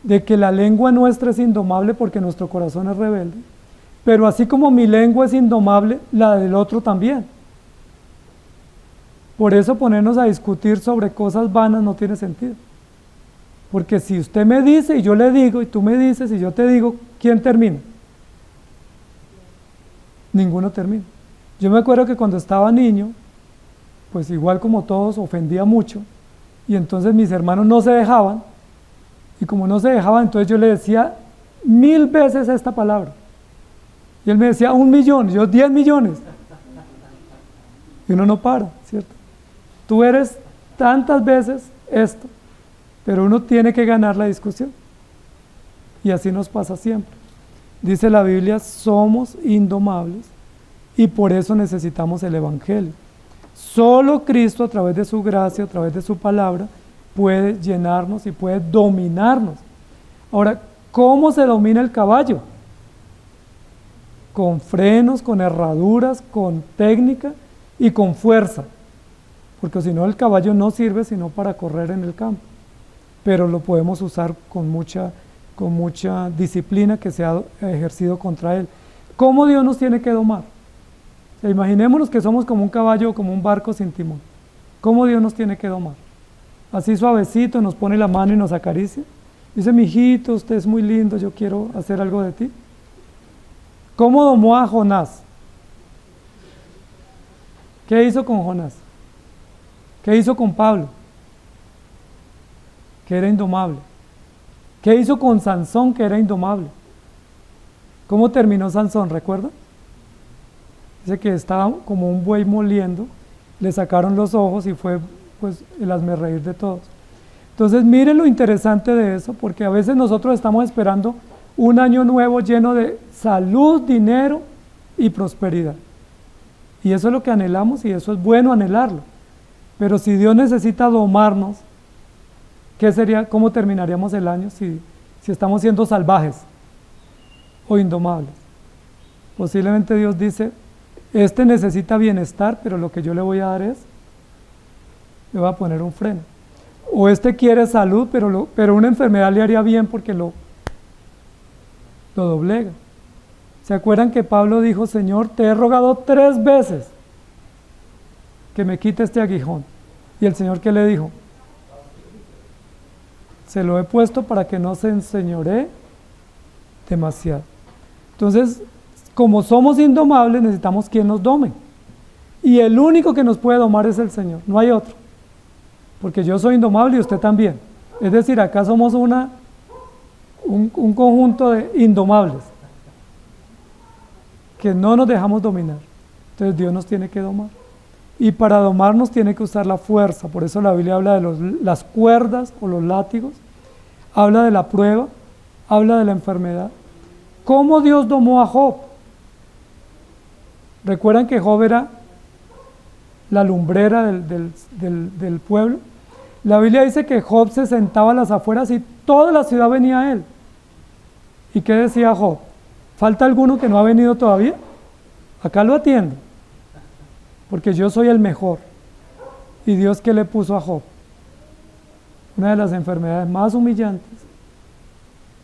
de que la lengua nuestra es indomable porque nuestro corazón es rebelde, pero así como mi lengua es indomable, la del otro también. Por eso ponernos a discutir sobre cosas vanas no tiene sentido. Porque si usted me dice y yo le digo, y tú me dices y yo te digo, ¿quién termina? Ninguno termina. Yo me acuerdo que cuando estaba niño, pues igual como todos, ofendía mucho, y entonces mis hermanos no se dejaban, y como no se dejaban, entonces yo le decía 1000 veces esta palabra. Y él me decía 1 millón, yo 10 millones. Y uno no para, ¿cierto? Tú eres tantas veces esto, pero uno tiene que ganar la discusión. Y así nos pasa siempre. Dice la Biblia, somos indomables y por eso necesitamos el evangelio. Solo Cristo, a través de su gracia, a través de su palabra, puede llenarnos y puede dominarnos. Ahora, ¿cómo se domina el caballo? Con frenos, con herraduras, con técnica y con fuerza. Porque si no, el caballo no sirve sino para correr en el campo. Pero lo podemos usar con mucha disciplina que se ha ejercido contra él. ¿Cómo Dios nos tiene que domar? O sea, imaginémonos que somos como un caballo o como un barco sin timón. ¿Cómo Dios nos tiene que domar? Así suavecito, nos pone la mano y nos acaricia. Dice, mijito, usted es muy lindo, yo quiero hacer algo de ti. ¿Cómo domó a Jonás? ¿Qué hizo con Jonás? ¿Qué hizo con Pablo? Que era indomable. ¿Qué hizo con Sansón, que era indomable? ¿Cómo terminó Sansón? ¿Recuerdan? Dice que estaba como un buey moliendo, le sacaron los ojos y fue pues el hazmerreír de todos. Entonces miren lo interesante de eso, porque a veces nosotros estamos esperando un año nuevo lleno de salud, dinero y prosperidad. Y eso es lo que anhelamos y eso es bueno anhelarlo. Pero si Dios necesita domarnos, ¿qué sería, cómo terminaríamos el año si estamos siendo salvajes o indomables? Posiblemente Dios dice, este necesita bienestar, pero lo que yo le voy a dar le voy a poner un freno. O este quiere salud, pero una enfermedad le haría bien porque lo doblega. ¿Se acuerdan que Pablo dijo, Señor, te he rogado 3 veces que me quite este aguijón? Y el Señor, ¿qué le dijo? Se lo he puesto para que no se enseñoree demasiado. Entonces, como somos indomables, necesitamos quien nos dome. Y el único que nos puede domar es el Señor, no hay otro. Porque yo soy indomable y usted también. Es decir, acá somos un conjunto de indomables que no nos dejamos dominar. Entonces Dios nos tiene que domar. Y para domarnos tiene que usar la fuerza. Por eso la Biblia habla de las cuerdas o los látigos. habla de la prueba, habla de la enfermedad. ¿Cómo Dios domó a Job? ¿Recuerdan que Job era la lumbrera del pueblo? La Biblia dice que Job se sentaba a las afueras y toda la ciudad venía a él. ¿Y qué decía Job? ¿Falta alguno que no ha venido todavía? Acá lo atiendo, porque yo soy el mejor. ¿Y Dios qué le puso a Job? Una de las enfermedades más humillantes.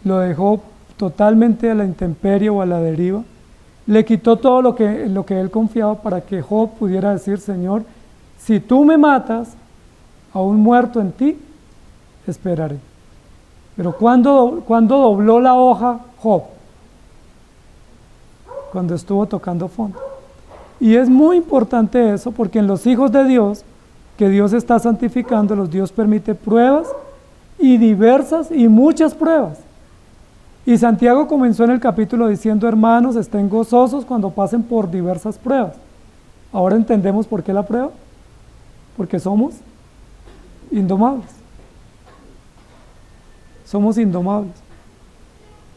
Lo dejó totalmente a la intemperie o a la deriva. Le quitó todo lo que él confiaba para que Job pudiera decir: Señor, si tú me matas, aún muerto en ti, esperaré. Pero ¿cuándo dobló la hoja Job? Cuando estuvo tocando fondo. Y es muy importante eso, porque en los hijos de Dios, que Dios está santificando, Dios permite pruebas, y diversas y muchas pruebas. Y Santiago comenzó en el capítulo diciendo: hermanos, estén gozosos cuando pasen por diversas pruebas. Ahora entendemos por qué la prueba. Porque somos indomables. Somos indomables.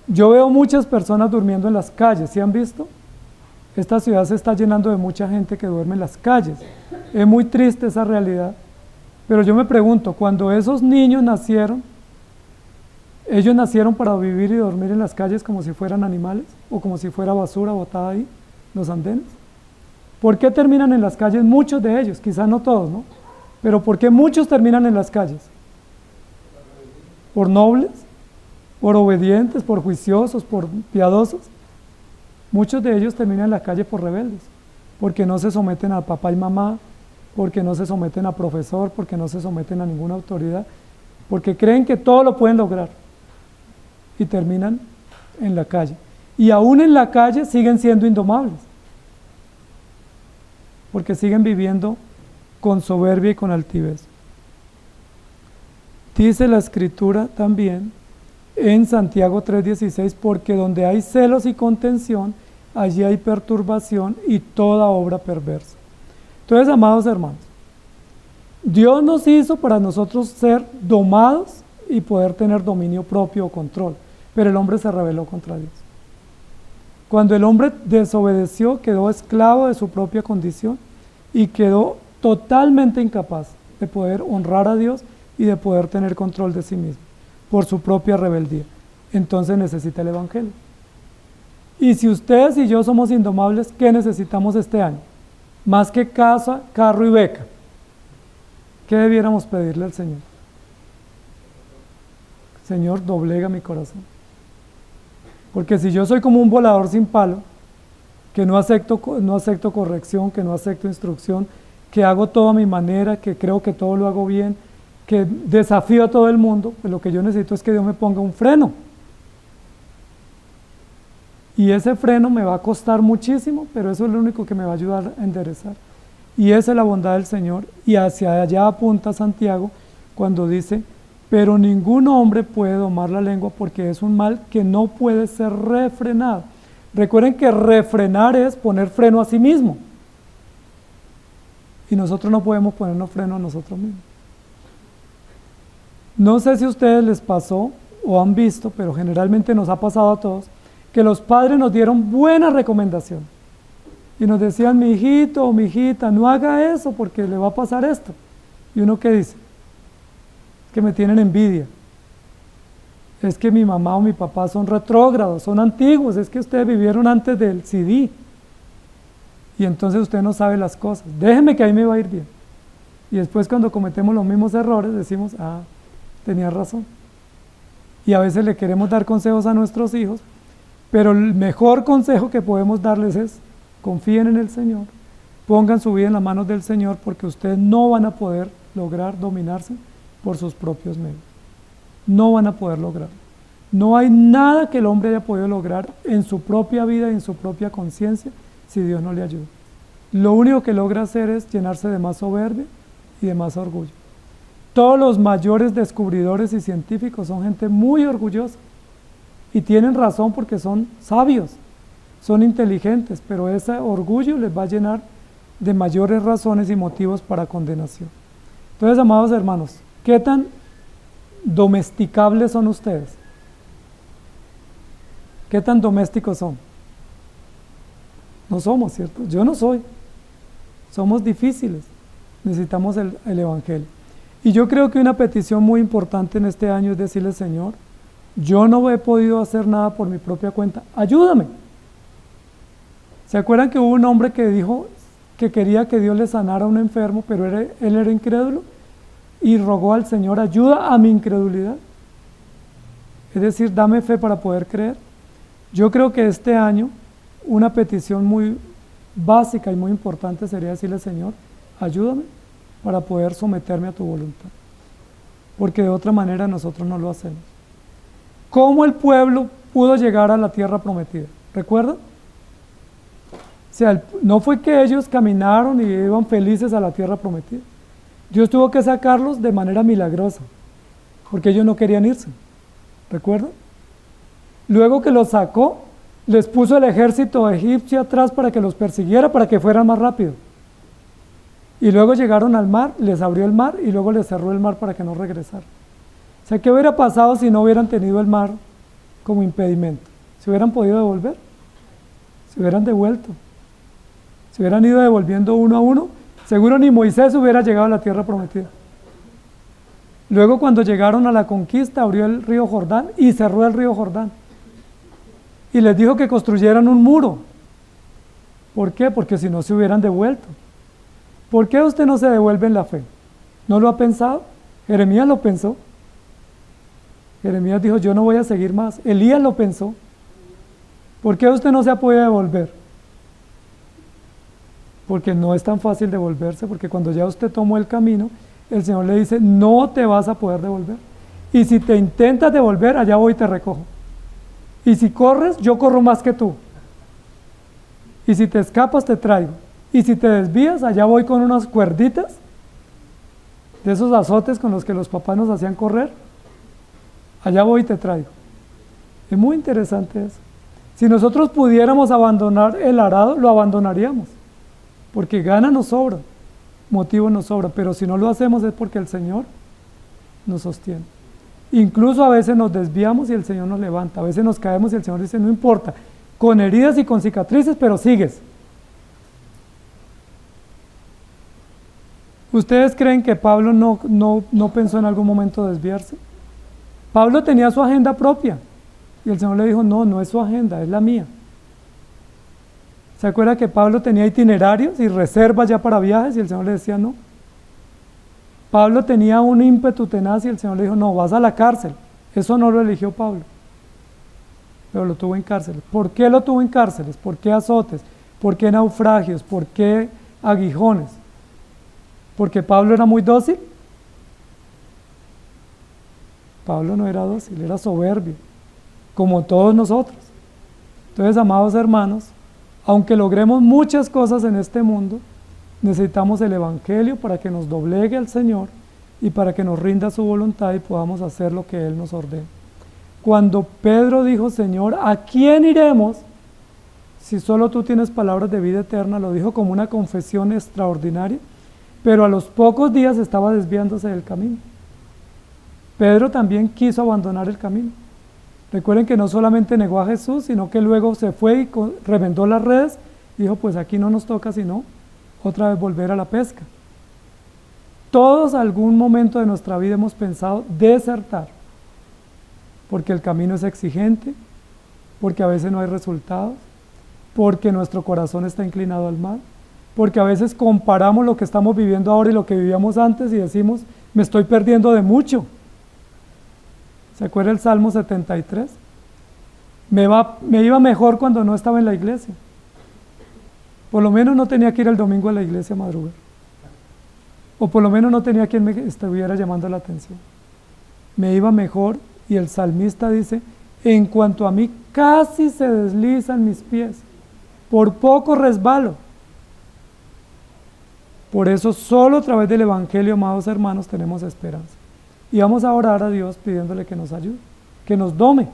Yo veo muchas personas durmiendo en las calles. ¿Sí han visto? Esta ciudad se está llenando de mucha gente que duerme en las calles. Es muy triste esa realidad. Pero yo me pregunto, cuando esos niños nacieron, ¿ellos nacieron para vivir y dormir en las calles como si fueran animales? ¿O como si fuera basura botada ahí, los andenes? ¿Por qué terminan en las calles muchos de ellos? Quizás no todos, ¿no? Pero ¿por qué muchos terminan en las calles? ¿Por nobles? ¿Por obedientes? ¿Por juiciosos? ¿Por piadosos? Muchos de ellos terminan en la calle por rebeldes, porque no se someten a papá y mamá, porque no se someten a profesor, porque no se someten a ninguna autoridad, porque creen que todo lo pueden lograr y terminan en la calle. Y aún en la calle siguen siendo indomables, porque siguen viviendo con soberbia y con altivez. Dice la Escritura también en Santiago 3:16, porque donde hay celos y contención, allí hay perturbación y toda obra perversa. Entonces, amados hermanos, Dios nos hizo para nosotros ser domados y poder tener dominio propio o control, pero el hombre se rebeló contra Dios. Cuando el hombre desobedeció, quedó esclavo de su propia condición y quedó totalmente incapaz de poder honrar a Dios y de poder tener control de sí mismo por su propia rebeldía. Entonces necesita el Evangelio. Y si ustedes y yo somos indomables, ¿qué necesitamos este año? Más que casa, carro y beca. ¿Qué debiéramos pedirle al Señor? Señor, doblega mi corazón. Porque si yo soy como un volador sin palo, que no acepto corrección, que no acepto instrucción, que hago todo a mi manera, que creo que todo lo hago bien, que desafío a todo el mundo, pues lo que yo necesito es que Dios me ponga un freno. Y ese freno me va a costar muchísimo, pero eso es lo único que me va a ayudar a enderezar. Y esa es la bondad del Señor, y hacia allá apunta Santiago cuando dice: pero ningún hombre puede domar la lengua, porque es un mal que no puede ser refrenado. Recuerden que refrenar es poner freno a sí mismo, y nosotros no podemos ponernos freno a nosotros mismos. No sé si a ustedes les pasó o han visto, pero generalmente nos ha pasado a todos, que los padres nos dieron buena recomendación y nos decían: mi hijito o mi hijita, no haga eso porque le va a pasar esto. ¿Y uno qué dice? Que me tienen envidia, es que mi mamá o mi papá son retrógrados, son antiguos, es que ustedes vivieron antes del CD y entonces usted no sabe las cosas, déjeme que ahí me va a ir bien. Y después, cuando cometemos los mismos errores, decimos: ah, tenía razón. Y a veces le queremos dar consejos a nuestros hijos, pero el mejor consejo que podemos darles es: confíen en el Señor, pongan su vida en las manos del Señor, porque ustedes no van a poder lograr dominarse por sus propios medios. No van a poder lograrlo. No hay nada que el hombre haya podido lograr en su propia vida y en su propia conciencia si Dios no le ayuda. Lo único que logra hacer es llenarse de más soberbia y de más orgullo. Todos los mayores descubridores y científicos son gente muy orgullosa y tienen razón, porque son sabios, son inteligentes, pero ese orgullo les va a llenar de mayores razones y motivos para condenación. Entonces, amados hermanos, ¿qué tan domesticables son ustedes? ¿Qué tan domésticos son? No somos, ¿cierto? Yo no soy. Somos difíciles. Necesitamos el Evangelio. Y yo creo que una petición muy importante en este año es decirle, Señor, yo no he podido hacer nada por mi propia cuenta. Ayúdame. ¿Se acuerdan que hubo un hombre que dijo que quería que Dios le sanara a un enfermo, pero él era incrédulo? Y rogó al Señor, ayuda a mi incredulidad. Es decir, dame fe para poder creer. Yo creo que este año una petición muy básica y muy importante sería decirle, Señor, ayúdame para poder someterme a tu voluntad. Porque de otra manera nosotros no lo hacemos. ¿Cómo el pueblo pudo llegar a la tierra prometida? ¿Recuerdan? O sea, no fue que ellos caminaron y iban felices a la tierra prometida. Dios tuvo que sacarlos de manera milagrosa, porque ellos no querían irse. ¿Recuerdan? Luego que los sacó, les puso el ejército egipcio atrás para que los persiguiera, para que fueran más rápido. Y luego llegaron al mar, les abrió el mar y luego les cerró el mar para que no regresaran. O sea, ¿qué hubiera pasado si no hubieran tenido el mar como impedimento? ¿Se hubieran podido devolver? ¿Se hubieran devuelto? ¿Se hubieran ido devolviendo uno a uno? Seguro ni Moisés hubiera llegado a la tierra prometida. Luego, cuando llegaron a la conquista, abrió el río Jordán y cerró el río Jordán. Y les dijo que construyeran un muro. ¿Por qué? Porque si no se hubieran devuelto. ¿Por qué usted no se devuelve en la fe? ¿No lo ha pensado? Jeremías lo pensó. Jeremías dijo, yo no voy a seguir más. Elías lo pensó. ¿Por qué usted no se ha podido devolver? Porque no es tan fácil devolverse, porque cuando ya usted tomó el camino, el Señor le dice, no te vas a poder devolver. Y si te intentas devolver, allá voy y te recojo. Y si corres, yo corro más que tú. Y si te escapas, te traigo. Y si te desvías, allá voy con unas cuerditas, de esos azotes con los que los papás nos hacían correr. Allá voy y te traigo. Es muy interesante eso. Si nosotros pudiéramos abandonar el arado, lo abandonaríamos. Porque gana nos sobra, motivo nos sobra. Pero si no lo hacemos es porque el Señor nos sostiene. Incluso a veces nos desviamos y el Señor nos levanta. A veces nos caemos y el Señor dice, no importa, con heridas y con cicatrices, pero sigues. ¿Ustedes creen que Pablo no pensó en algún momento desviarse? Pablo tenía su agenda propia y el Señor le dijo, no es su agenda, es la mía. ¿Se acuerda que Pablo tenía itinerarios y reservas ya para viajes y el Señor le decía no? Pablo tenía un ímpetu tenaz y el Señor le dijo, no, vas a la cárcel. Eso no lo eligió Pablo, pero lo tuvo en cárceles. ¿Por qué lo tuvo en cárceles? ¿Por qué azotes? ¿Por qué naufragios? ¿Por qué aguijones? ¿Porque Pablo era muy dócil? Pablo no era dócil, era soberbio, como todos nosotros. Entonces, amados hermanos, aunque logremos muchas cosas en este mundo, necesitamos el Evangelio para que nos doblegue al Señor y para que nos rinda su voluntad y podamos hacer lo que Él nos ordena. Cuando Pedro dijo, Señor, ¿a quién iremos si solo tú tienes palabras de vida eterna? Lo dijo como una confesión extraordinaria, pero a los pocos días estaba desviándose del camino. Pedro también quiso abandonar el camino. Recuerden que no solamente negó a Jesús, sino que luego se fue y reventó las redes y dijo, pues aquí no nos toca sino otra vez volver a la pesca. Todos algún momento de nuestra vida hemos pensado desertar, porque el camino es exigente, porque a veces no hay resultados, porque nuestro corazón está inclinado al mal, porque a veces comparamos lo que estamos viviendo ahora y lo que vivíamos antes y decimos, me estoy perdiendo de mucho. ¿Se acuerda el Salmo 73? Me iba mejor cuando no estaba en la iglesia. Por lo menos no tenía que ir el domingo a la iglesia a madrugar. O por lo menos no tenía quien me estuviera llamando la atención. Me iba mejor y el salmista dice, en cuanto a mí casi se deslizan mis pies, por poco resbalo. Por eso solo a través del Evangelio, amados hermanos, tenemos esperanza. Y vamos a orar a Dios pidiéndole que nos ayude, que nos dome.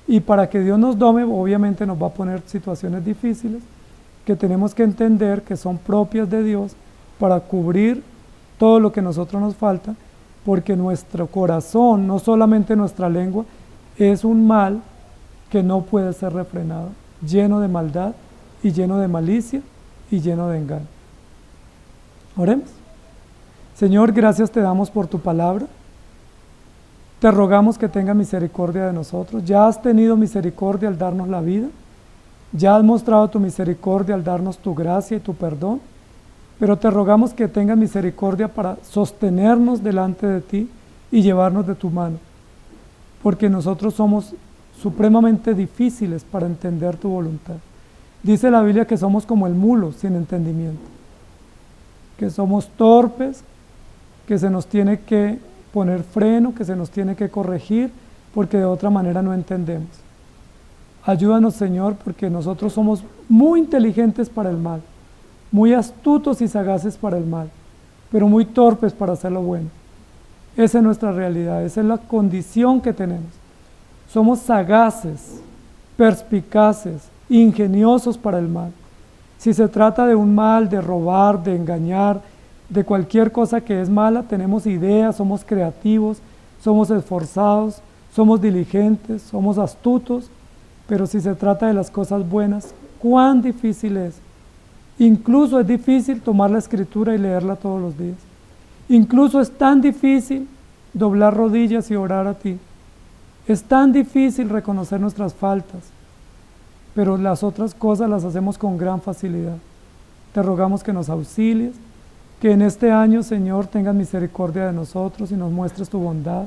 Y para que Dios nos dome, obviamente nos va a poner situaciones difíciles que tenemos que entender que son propias de Dios para cubrir todo lo que a nosotros nos falta, porque nuestro corazón, no solamente nuestra lengua, es un mal que no puede ser refrenado, lleno de maldad y lleno de malicia y lleno de engaño. Oremos. Señor, gracias te damos por tu palabra. Te rogamos que tenga misericordia de nosotros. Ya has tenido misericordia al darnos la vida. Ya has mostrado tu misericordia al darnos tu gracia y tu perdón. Pero te rogamos que tengas misericordia para sostenernos delante de ti y llevarnos de tu mano. Porque nosotros somos supremamente difíciles para entender tu voluntad. Dice la Biblia que somos como el mulo sin entendimiento. Que somos torpes, que se nos tiene que poner freno, que se nos tiene que corregir, porque de otra manera no entendemos. Ayúdanos, Señor, porque nosotros somos muy inteligentes para el mal, muy astutos y sagaces para el mal, pero muy torpes para hacer lo bueno. Esa es nuestra realidad, esa es la condición que tenemos. Somos sagaces, perspicaces, ingeniosos para el mal. Si se trata de un mal, de robar, de engañar, de cualquier cosa que es mala, tenemos ideas, somos creativos, somos esforzados, somos diligentes, somos astutos, pero si se trata de las cosas buenas, cuán difícil es. Incluso es difícil tomar la escritura y leerla todos los días. Incluso es tan difícil doblar rodillas y orar a ti. Es tan difícil reconocer nuestras faltas, pero las otras cosas las hacemos con gran facilidad. Te rogamos que nos auxilies, que en este año, Señor, tengas misericordia de nosotros y nos muestres tu bondad,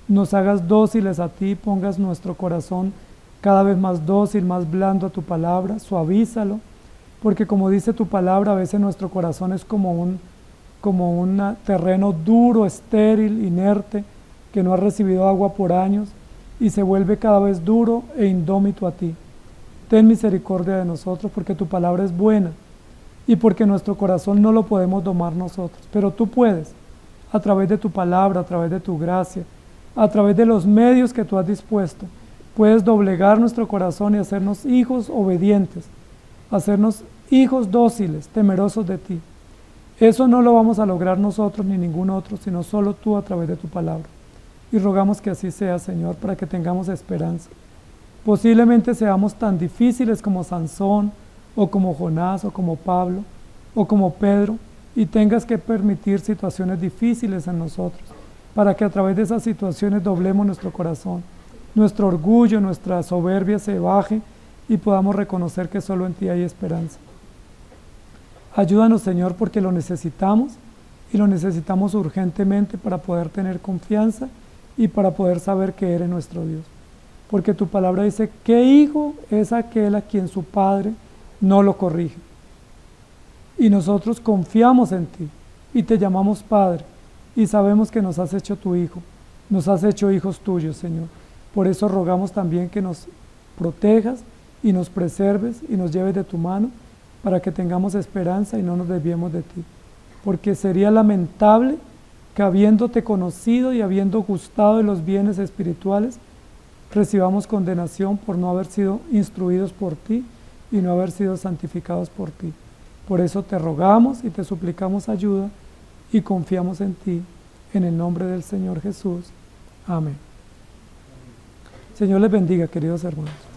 nos hagas dóciles a ti, pongas nuestro corazón cada vez más dócil, más blando a tu palabra, suavízalo, porque como dice tu palabra, a veces nuestro corazón es como un terreno duro, estéril, inerte, que no ha recibido agua por años y se vuelve cada vez duro e indómito a ti. Ten misericordia de nosotros porque tu palabra es buena y porque nuestro corazón no lo podemos domar nosotros, pero tú puedes, a través de tu palabra, a través de tu gracia, a través de los medios que tú has dispuesto, puedes doblegar nuestro corazón y hacernos hijos obedientes, hacernos hijos dóciles, temerosos de ti. Eso no lo vamos a lograr nosotros ni ningún otro, sino solo tú a través de tu palabra. Y rogamos que así sea, Señor, para que tengamos esperanza. Posiblemente seamos tan difíciles como Sansón, o como Jonás, o como Pablo, o como Pedro, y tengas que permitir situaciones difíciles en nosotros, para que a través de esas situaciones doblemos nuestro corazón, nuestro orgullo, nuestra soberbia se baje y podamos reconocer que solo en ti hay esperanza. Ayúdanos, Señor, porque lo necesitamos y lo necesitamos urgentemente para poder tener confianza y para poder saber que eres nuestro Dios. Porque tu palabra dice, ¿qué hijo es aquel a quien su padre no lo corrige? Y nosotros confiamos en ti y te llamamos Padre y sabemos que nos has hecho tu hijo, nos has hecho hijos tuyos, Señor. Por eso rogamos también que nos protejas y nos preserves y nos lleves de tu mano para que tengamos esperanza y no nos desviemos de ti. Porque sería lamentable que habiéndote conocido y habiendo gustado de los bienes espirituales, recibamos condenación por no haber sido instruidos por ti y no haber sido santificados por ti. Por eso te rogamos y te suplicamos ayuda y confiamos en ti, en el nombre del Señor Jesús. Amén. Señor les bendiga, queridos hermanos.